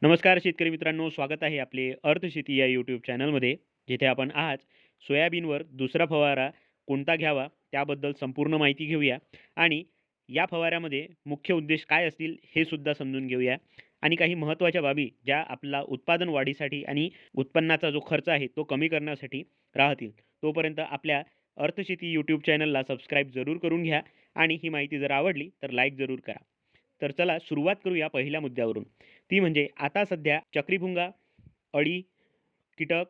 नमस्कार शेतकरी मित्रांनो, स्वागत आहे आपले अर्थशेती या यूट्यूब चॅनलमध्ये. जिथे आपण आज सोयाबीनवर दुसरा फवारा कोणता घ्यावा त्याबद्दल संपूर्ण माहिती घेऊया आणि या फवाऱ्यामध्ये मुख्य उद्देश काय असतील हे सुद्धा समजून घेऊया आणि काही महत्त्वाच्या बाबी ज्या आपला उत्पादन वाढीसाठी आणि उत्पन्नाचा जो खर्च आहे तो कमी करण्यासाठी राहतील. तोपर्यंत आपल्या अर्थशेती यूट्यूब चॅनलला सबस्क्राईब जरूर करून घ्या आणि ही माहिती जर आवडली तर लाईक जरूर करा. तर चला सुरुवात करूया पहिल्या मुद्द्यावरून. ती म्हणजे आता सध्या चक्रीभुंगा, अळी, कीटक,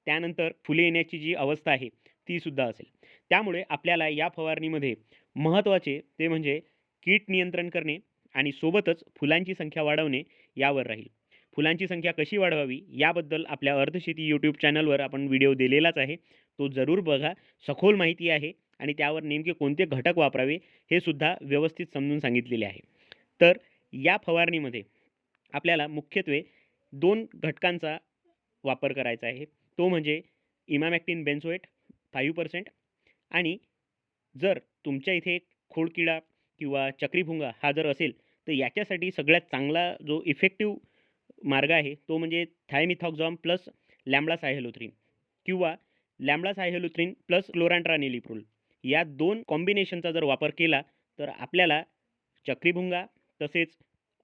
त्यानंतर फुले येण्याची जी अवस्था आहे ती सुद्धा असेल. त्यामुळे आपल्याला या फवारणीमध्ये महत्त्वाचे ते म्हणजे कीड नियंत्रण करणे आणि सोबतच फुलांची संख्या वाढवणे यावर राहील. फुलांची संख्या कशी वाढवावी याबद्दल आपल्या अर्थशेती यूट्यूब चॅनलवर आपण व्हिडिओ दिलेलाच आहे. तो जरूर बघा. सखोल माहिती आहे आणि त्यावर नेमके कोणते घटक वापरावे हे सुद्धा व्यवस्थित समजून सांगितलेले आहे. तर या फवारणीमध्ये आपल्याला मुख्यत्वे 2 घटकांचा वापर करायचा आहे. तो म्हणजे इमामॅक्टिन बेन्झोएट 5% आणि जर तुमच्या इथे खोडकिडा किंवा चक्रीभुंगा हा जर असेल, तर याच्यासाठी सगळ्यात चांगला जो इफेक्टिव्ह मार्ग आहे, तो म्हणजे थायमिथॉक्झाम प्लस लॅम्बडासायहॅलोथ्रिन किंवा लॅम्बडासायहॅलोथ्रिन प्लस क्लोरांट्रानिलिप्रोल या 2 कॉम्बिनेशनचा जर वापर केला, तर आपल्याला चक्रीभुंगा तसेच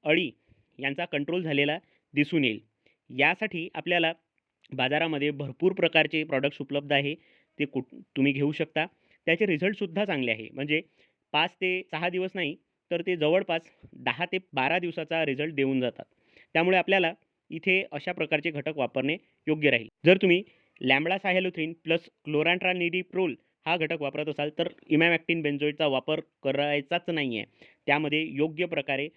अळी यांचा कंट्रोल झालेला दिसून येईल. यासाठी आपल्याला बाजारामध्ये भरपूर प्रकारचे प्रॉडक्ट्स उपलब्ध आहे. ते तुम्ही घेऊ शकता. त्याचे रिझल्टसुद्धा चांगले आहे. म्हणजे 5 ते 6 दिवस नाही, तर ते जवळपास 10 ते 12 दिवसाचा रिझल्ट देऊन जातात. त्यामुळे आपल्याला इथे अशा प्रकारचे घटक वापरणे योग्य राहील. जर तुम्ही लॅम्बडासायहॅलोथ्रिन प्लस क्लोरांट्रानिलिप्रोल हा घटक वापरत असाल, तर इमॅमॅक्टिन बेन्झोएटचा वापर करायचाच नाही आहे. त्यामध्ये योग्य प्रकारे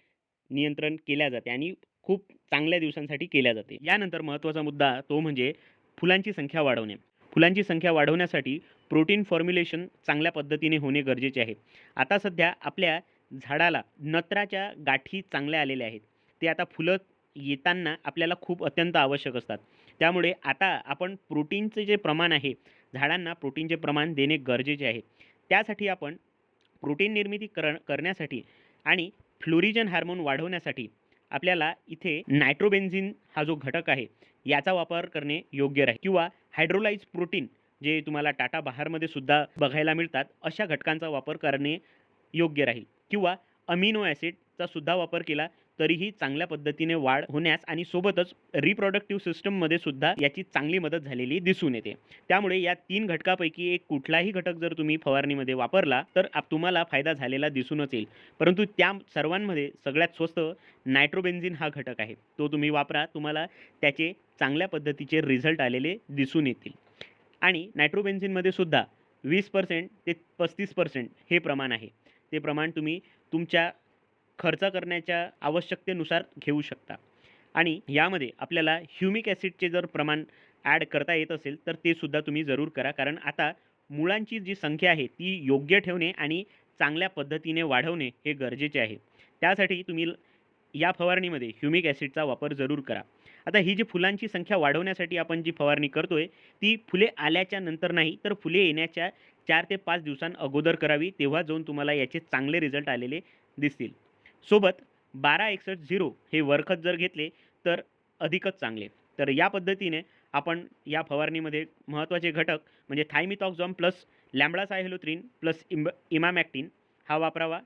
नियंत्रण केल्या जाते आणि खूप चांगल्या दिवसांसाठी केल्या जाते. यानंतर महत्त्वाचा मुद्दा तो म्हणजे फुलांची संख्या वाढवणे. फुलांची संख्या वाढवण्यासाठी प्रोटीन फॉर्म्युलेशन चांगल्या पद्धतीने होणे गरजेचे आहे. आता सध्या आपल्या झाडाला नत्राच्या गाठी चांगल्या आलेल्या आहेत. ते आता फुलं येताना आपल्याला खूप अत्यंत आवश्यक असतात. त्यामुळे आता आपण प्रोटीनचे जे प्रमाण आहे, झाडांना प्रोटीनचे प्रमाण देणे गरजेचे आहे. त्यासाठी आपण प्रोटीन निर्मिती करण्यासाठी आणि फ्लोरिजन हार्मोन वाढवण्यासाठी आपल्याला इथे नायट्रोबेन्झिन हा जो घटक आहे याचा वापर करणे योग्य राहील किंवा हायड्रोलाइज प्रोटीन जे तुम्हाला टाटा बहारमध्ये सुद्धा बघायला मिळतात, अशा घटकांचा वापर करणे योग्य राहील किंवा अमिनो ॲसिडचा सुद्धा वापर केला तरीही चांगल्या पद्धतीने वाढ होण्यास आणि सोबतच रिप्रोडक्टिव्ह सिस्टममध्ये सुद्धा याची चांगली मदत झालेली दिसून येते. त्यामुळे या 3 घटकापैकी एक कुठलाही घटक जर तुम्ही फवारणीमध्ये वापरला तर तुम्हाला फायदा झालेला दिसूनच येईल. परंतु त्या सर्वांमध्ये सगळ्यात स्वस्त नायट्रोबेन्झिन हा घटक आहे. तो तुम्ही वापरा. तुम्हाला त्याचे चांगल्या पद्धतीचे रिझल्ट आलेले दिसून येतील. आणि नायट्रोबेन्झिनमध्ये सुद्धा 20% ते 35% हे प्रमाण आहे. ते प्रमाण तुम्ही तुमच्या खर्च करण्याच्या आवश्यकतेनुसार घेऊ शकता. आणि यामध्ये आपल्याला ह्युमिक ॲसिडचे जर प्रमाण ॲड करता येत असेल, तर ते सुद्धा तुम्ही जरूर करा. कारण आता मुळांची जी संख्या आहे ती योग्य ठेवणे आणि चांगल्या पद्धतीने वाढवणे हे गरजेचे आहे. त्यासाठी तुम्ही या फवारणीमध्ये ह्युमिक ॲसिडचा वापर जरूर करा. आता ही जी फुलांची संख्या वाढवण्यासाठी आपण जी फवारणी करतोय, ती फुले आल्याच्या नंतर नाही, तर फुले येण्याच्या 4 ते 5 दिवसांअगोदर करावी. तेव्हा जाऊन तुम्हाला याचे चांगले रिझल्ट आलेले दिसतील. सोबत 1261 हे वरखत जर घेतले तर अधिकच चांगले. तर या पद्धतीने आपण या फवारणीमध्ये महत्त्वाचे घटक म्हणजे थायमिथॉक्झाम प्लस लॅम्बडासायहॅलोथ्रिन प्लस इमामॅक्टिन हा वापरावा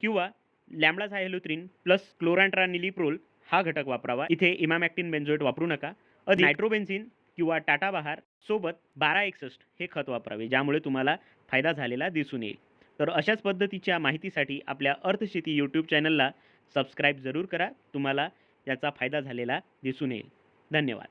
किंवा लॅम्बडासायहॅलोथ्रिन प्लस क्लोरांट्रानिलिप्रोल हा घटक वापरावा. इथे इमामॅक्टिन बेन्झोएट वापरू नका. नायट्रोबेन्झिन किंवा टाटा बहार सोबत 1261 हे खत वापरावे, ज्यामुळे तुम्हाला फायदा झालेला दिसून येईल. तर अशाच पद्धतीच्या माहितीसाठी आपल्या अर्थशेती यूट्यूब चॅनलला सबस्क्राईब जरूर करा. तुम्हाला याचा फायदा झालेला दिसून येईल. धन्यवाद.